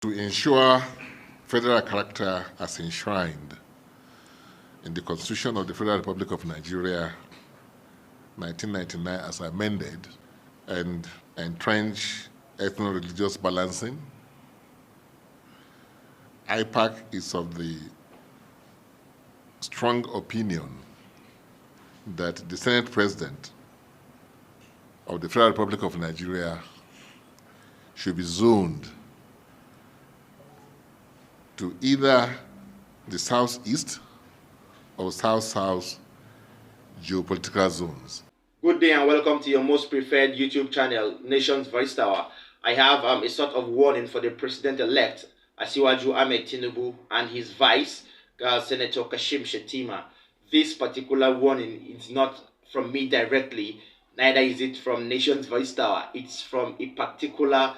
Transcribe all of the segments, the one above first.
To ensure federal character as enshrined in the Constitution of the Federal Republic of Nigeria, 1999 as amended, and entrench ethno-religious balancing, IPAC is of the strong opinion that the Senate President of the Federal Republic of Nigeria should be zoned to either the southeast or south-south geopolitical zones. Good day and welcome to your most preferred YouTube channel, Nation's Voice Tower. I have a sort of warning for the President-elect, Asiwaju Ahmed Tinibu, and his vice, Senator Kashim Shettima. This particular warning is not from me directly, neither is it from Nation's Voice Tower. It's from a particular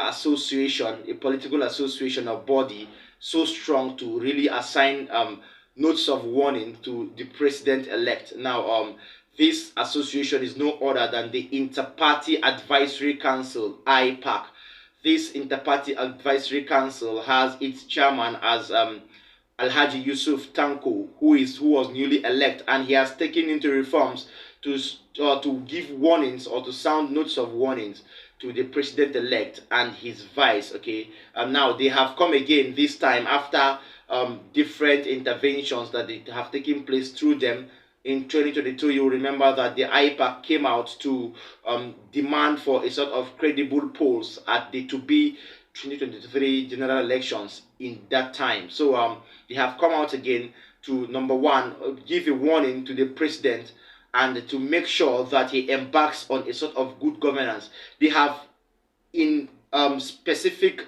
association, a political association or body so strong to really assign notes of warning to the president-elect. Now, this association is no other than the Inter-Party Advisory Council, IPAC. This Inter-Party Advisory Council has its chairman as Alhaji Yusuf Tanko, who was newly elected, and he has taken into reforms to give warnings or to sound notes of warnings to the president-elect and his vice. Okay, now they have come again this time after different interventions that have taken place through them. In 2022, you will remember that the IPAC came out to demand for a sort of credible polls at the to-be 2023 general elections in that time. So they have come out again to, number one, give a warning to the president and to make sure that he embarks on a sort of good governance. They have, in specific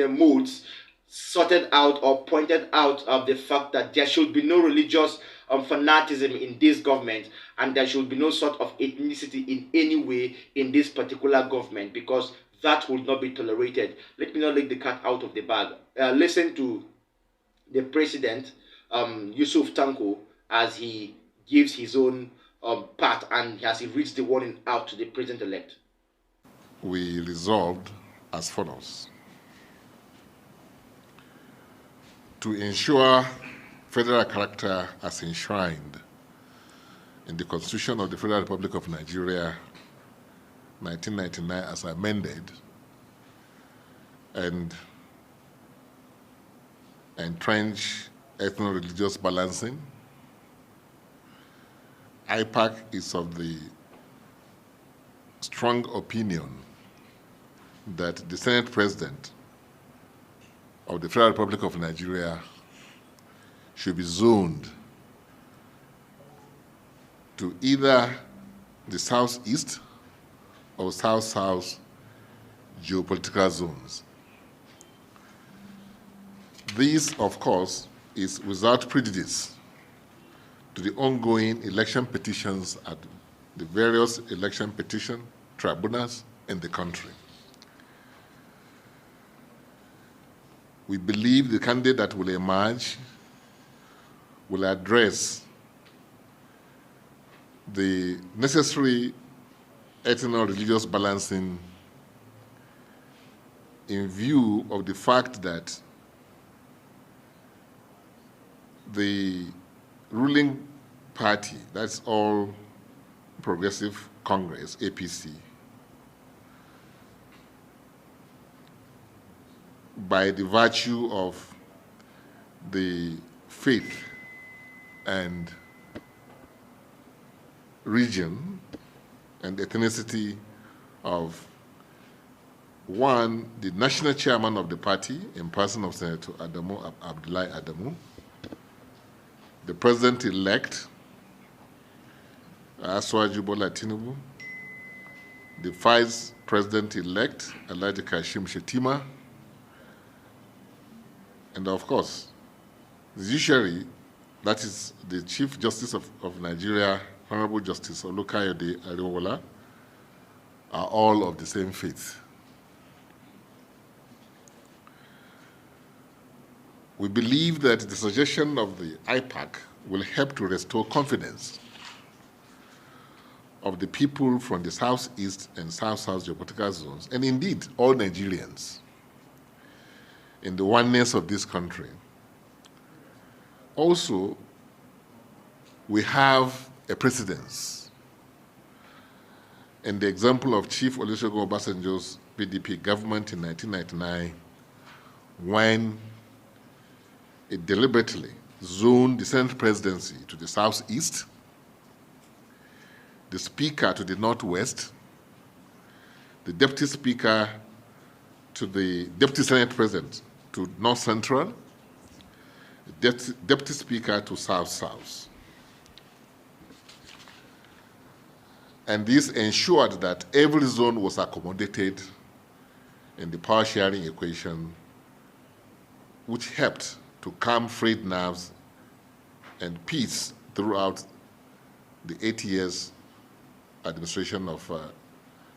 modes, sorted out or pointed out of the fact that there should be no religious fanaticism in this government, and there should be no sort of ethnicity in any way in this particular government, because that will not be tolerated. Let me not let the cat out of the bag. Listen to the president, Yusuf Tanko, as he gives his own part and as he reads the warning out to the president-elect. We resolved as follows: to ensure federal character as enshrined in the Constitution of the Federal Republic of Nigeria, 1999 as amended, and entrench ethno-religious balancing, IPAC is of the strong opinion that the Senate President of the Federal Republic of Nigeria should be zoned to either the southeast or south-south geopolitical zones. This, of course, is without prejudice to the ongoing election petitions at the various election petition tribunals in the country. We believe the candidate that will emerge will address the necessary ethno-religious balancing in view of the fact that the ruling party, that's All Progressive Congress, APC, by the virtue of the faith and region and ethnicity of, one, the national chairman of the party in person of Senator Abdullahi Adamu, the president-elect, Asiwaju Bola Tinubu, the vice president-elect, Alhaji Kashim Shettima, and of course, the judiciary, that is the Chief Justice of Nigeria, Honorable Justice Olukayode Ariwola, are all of the same faith. We believe that the suggestion of the IPAC will help to restore confidence of the people from the southeast and south-south geopolitical zones, and indeed all Nigerians, in the oneness of this country. Also, we have a precedence in the example of Chief Olusegun Obasanjo's PDP government in 1999, when it deliberately zoned the Senate presidency to the southeast, the Speaker to the northwest, the Deputy Speaker to the Deputy Senate President to north central, the Deputy Speaker to south-south. And this ensured that every zone was accommodated in the power sharing equation, which helped to calm frayed nerves and peace throughout the 8 years administration of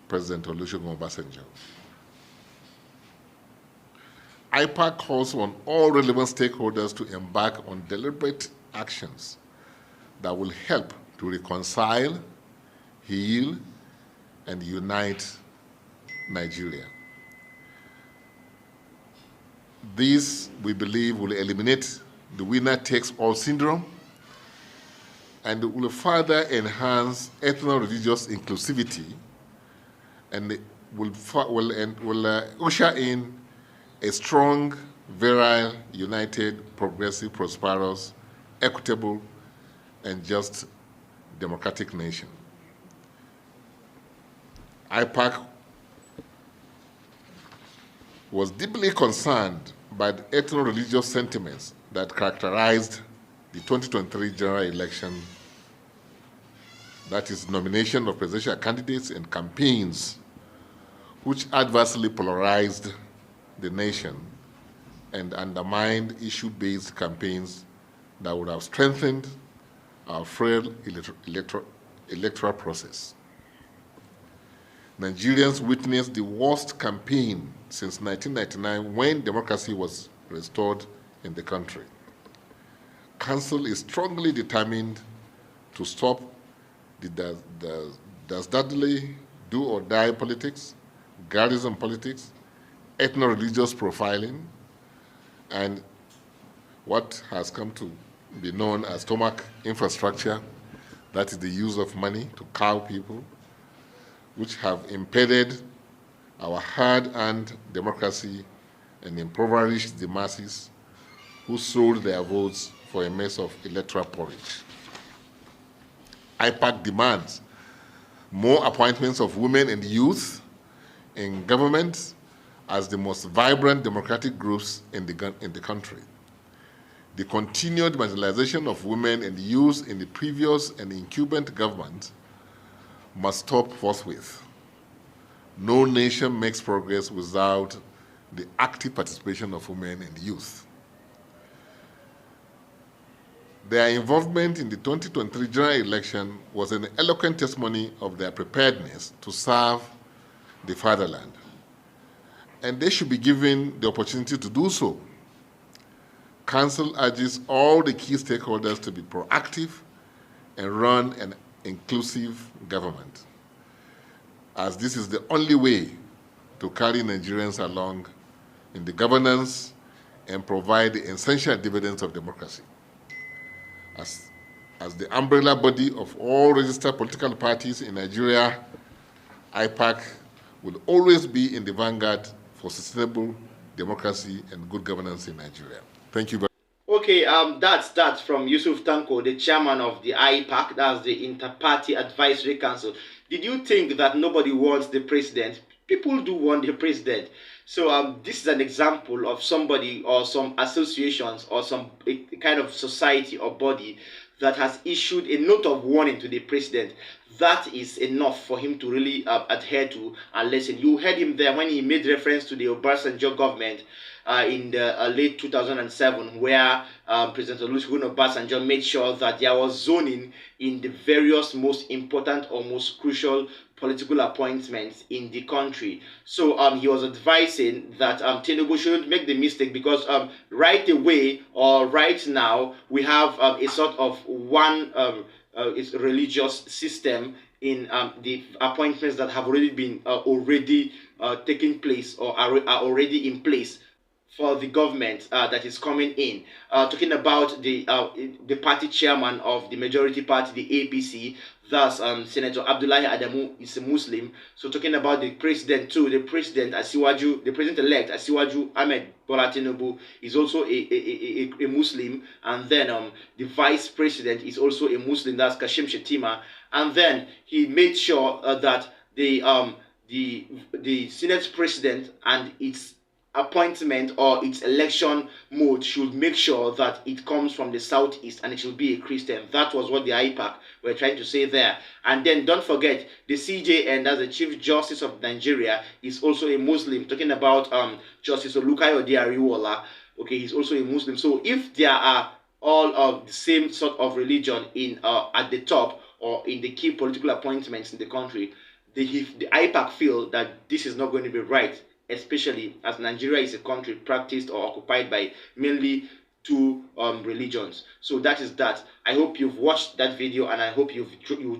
President Olusegun Obasanjo. IPAC calls on all relevant stakeholders to embark on deliberate actions that will help to reconcile, heal, and unite Nigeria. This, we believe, will eliminate the winner-takes-all syndrome and will further enhance ethno-religious inclusivity and will usher in a strong, virile, united, progressive, prosperous, equitable, and just democratic nation. IPAC was deeply concerned by the ethno-religious sentiments that characterized the 2023 general election, that is, nomination of presidential candidates and campaigns which adversely polarized the nation and undermined issue-based campaigns that would have strengthened our frail electoral process. Nigerians witnessed the worst campaign since 1999, when democracy was restored in the country. Council is strongly determined to stop the dastardly do-or-die politics, garrison politics, ethno-religious profiling, and what has come to be known as stomach infrastructure, that is the use of money to cow people, which have impeded our hard-earned democracy and impoverished the masses who sold their votes for a mess of electoral porridge. IPAC demands more appointments of women and youth in government as the most vibrant democratic groups in the country. The continued marginalization of women and youth in the previous and incumbent government must stop forthwith. No nation makes progress without the active participation of women and youth. Their involvement in the 2023 general election was an eloquent testimony of their preparedness to serve the fatherland, and they should be given the opportunity to do so. Council urges all the key stakeholders to be proactive and run an inclusive government, as this is the only way to carry Nigerians along in the governance and provide the essential dividends of democracy. As the umbrella body of all registered political parties in Nigeria, IPAC will always be in the vanguard for sustainable democracy and good governance in Nigeria. Thank you very much. Okay, that's from Yusuf Tanko, the chairman of the IPAC, that's the Inter-Party Advisory Council. Did you think that nobody wants the president? People do want the president. So this is an example of somebody or some associations or some kind of society or body that has issued a note of warning to the president. That is enough for him to really adhere to and listen. You heard him there when he made reference to the Obasanjo government in the late 2007, where President Olusegun Obasanjo made sure that there was zoning in the various most important or most crucial political appointments in the country. So he was advising that Tinibu shouldn't make the mistake, because right away or right now we have a sort of one religious system in the appointments that have already been taking place or are already in place. for the government that is coming in. Talking about the party chairman of the majority party, the APC, thus Senator Abdullahi Adamu is a Muslim. So talking about the president too, the president elect Asiwaju Ahmed Bola Tinibu is also a Muslim, and then the vice president is also a Muslim. That's Kashim Shettima, and then he made sure that the Senate president and its appointment or its election mode should make sure that it comes from the southeast and it should be a Christian. That was what the IPAC were trying to say there. And then don't forget the CJN, as the Chief Justice of Nigeria, is also a Muslim. Talking about Justice Olukayo Ariwola. Okay, he's also a Muslim. So if there are all of the same sort of religion in at the top or in the key political appointments in the country, the IPAC feel that this is not going to be right, especially as Nigeria is a country practiced or occupied by mainly two religions. So that is that. I hope you've watched that video, and I hope you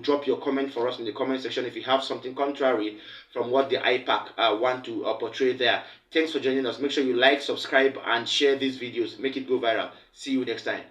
drop your comment for us in the comment section if you have something contrary from what the IPAC want to portray there. Thanks for joining us. Make sure you like, subscribe, and share these videos. Make it go viral. See you next time.